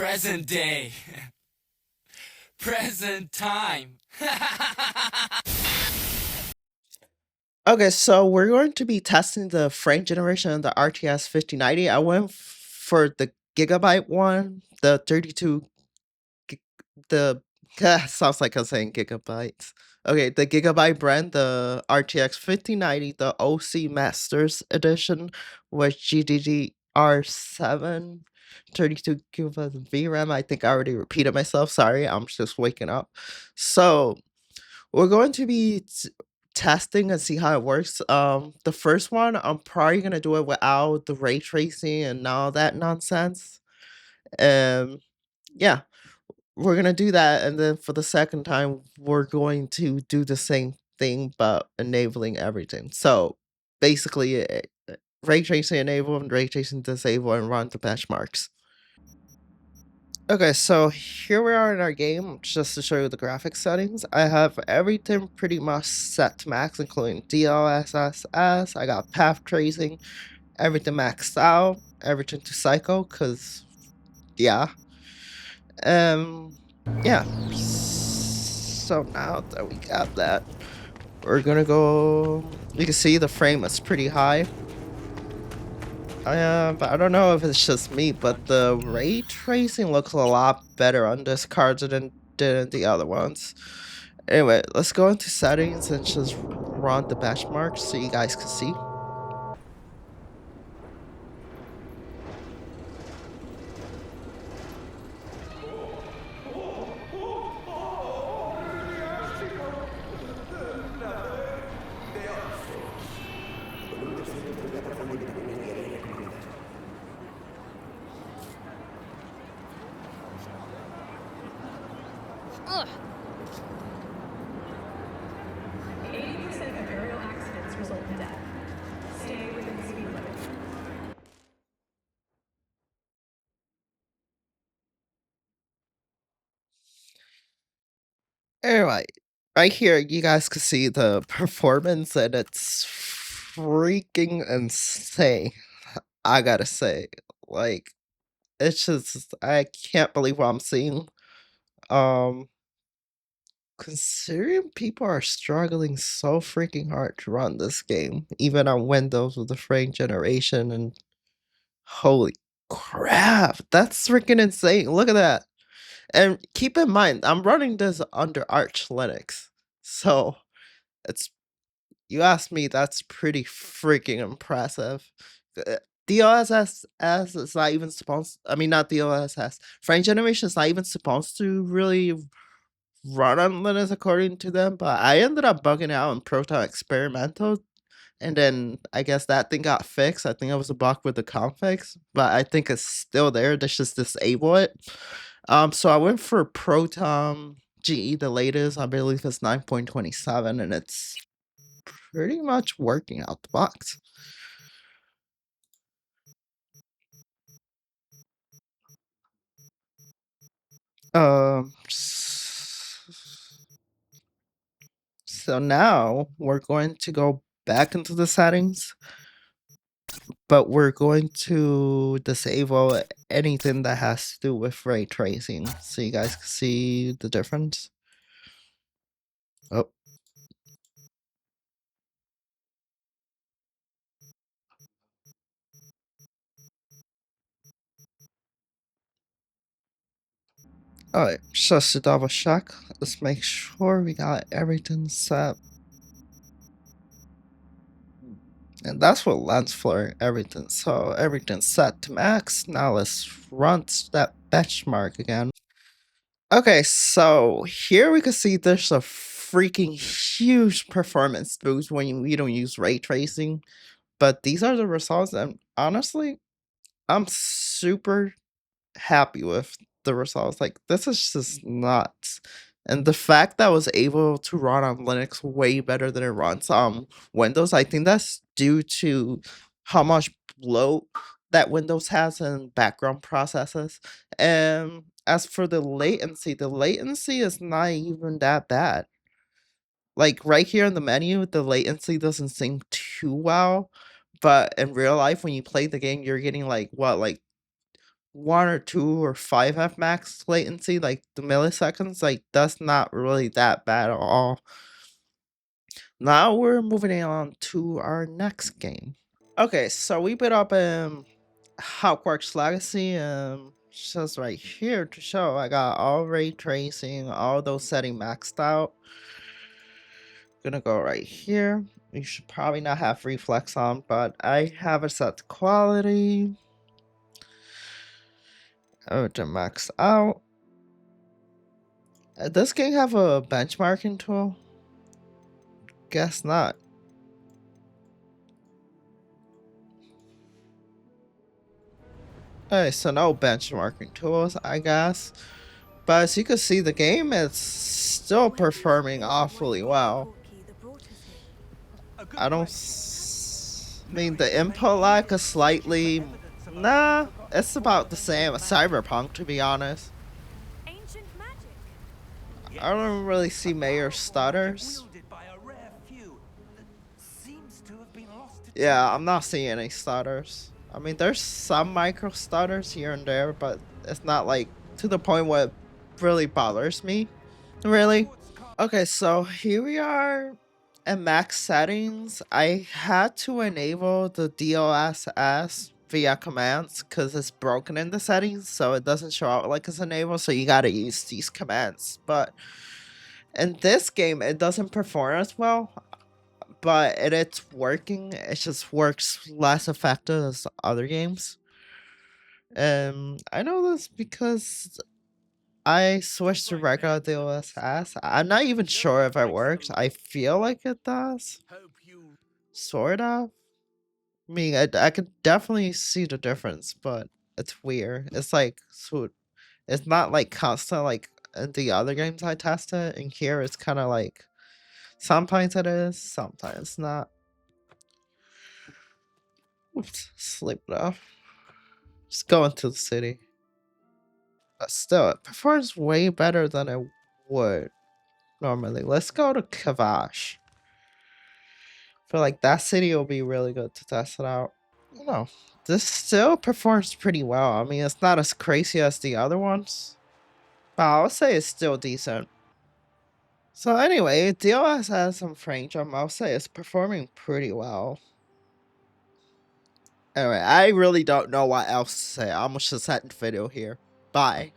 Present day. Present time. Okay, so we're going to be testing the frame generation of the RTX 5090. I went for the Gigabyte one, the 32, the sounds like I'm saying gigabytes. Okay, the Gigabyte brand, the RTX 5090, the OC Masters Edition with GDDR7, 32 gigabytes VRAM. I think I already repeated myself. Sorry, I'm just waking up. So we're going to be testing and see how it works. The first one, I'm probably gonna do it without the ray tracing and all that nonsense. Um, yeah, we're gonna do that, and then for the second time, we're going to do the same thing but enabling everything. So basically, ray tracing enable and ray tracing disable and run the benchmarks. Okay, so here we are in our game, just to show you the graphics settings. I have everything pretty much set to max, including DLSS, I got path tracing, everything maxed out, everything to cycle, cause yeah. Um yeah. So now that we got that, we're gonna go, you can see the frame is pretty high. But I don't know if it's just me, but the ray tracing looks a lot better on this card than the other ones. Anyway, let's go into settings and just run the benchmark so you guys can see. Ugh. 80% of aerial accidents result in death. Stay within the speed limit. Anyway, right here you guys can see the performance and it's freaking insane. I gotta say, like, it's just, I can't believe what I'm seeing. Um, Considering people are struggling so freaking hard to run this game, even on Windows with the frame generation, and holy crap, that's freaking insane. Look at that. And keep in mind, I'm running this under Arch Linux. So it's, you ask me, that's pretty freaking impressive. DLSS is not even supposed, I mean, not DLSS. Frame generation is not even supposed to really run on Linux according to them, but I ended up bugging out in Proton Experimental, and then I guess that thing got fixed. I think it was a bug with the configs, but I think it's still there. They just disable it. So I went for Proton GE, the latest. I believe it's 9.27, and it's pretty much working out the box. Um, so now we're going to go back into the settings, but we're going to disable anything that has to do with ray tracing so you guys can see the difference. Oh. Alright, just to double check, let's make sure we got everything set. And that's what lens flare everything. So everything's set to max. Now let's run that benchmark again. Okay, so here we can see there's a freaking huge performance boost when you don't use ray tracing. But these are the results, and honestly, I'm super happy with the results. Like, this is just nuts. And the fact that I was able to run on Linux way better than it runs on Windows, I think that's due to how much bloat that Windows has in background processes. And as for the latency is not even that bad. Like, right here in the menu, the latency doesn't seem too well, but in real life, when you play the game, you're getting like what, like 1 or 2 or 5 F max latency, like the milliseconds, like that's not really that bad at all. Now we're moving on to our next game. Okay, so we put up Hogwarts Legacy. Just right here to show I got all ray tracing, all those settings maxed out. Gonna go right here. You should probably not have reflex on, but I have it set to quality. Everything maxed out. Does this game have a benchmarking tool? Guess not. Okay, so no benchmarking tools, I guess. But as you can see, the game is still performing awfully well. I mean, the input lag is slightly... Nah, it's about the same as Cyberpunk, to be honest. I don't really see major stutters. Yeah, I'm not seeing any stutters. I mean, there's some micro stutters here and there, but it's not like to the point where it really bothers me. Really? Okay, so here we are in max settings. I had to enable the DLSS via commands because it's broken in the settings, so it doesn't show out like it's enabled, so you gotta use these commands. But in this game, it doesn't perform as well, but it's working. It just works less effective as other games. I know this because I switched to regular DLSS. I'm not even sure if it works. I feel like it does. Sort of. I mean, I could definitely see the difference, but it's weird. It's like, so it's not like constant like in the other games I tested. And here it's kind of like, sometimes it is, sometimes not. Oops, sleep though. Just go into the city. But still, it performs way better than it would normally. Let's go to Kavash. I feel like that city will be really good to test it out. No, this still performs pretty well. I mean, it's not as crazy as the other ones, but I would say it's still decent. So anyway, DLS has some frame jump. I'll say it's performing pretty well. Anyway, I really don't know what else to say. I'm just end the video here. Bye.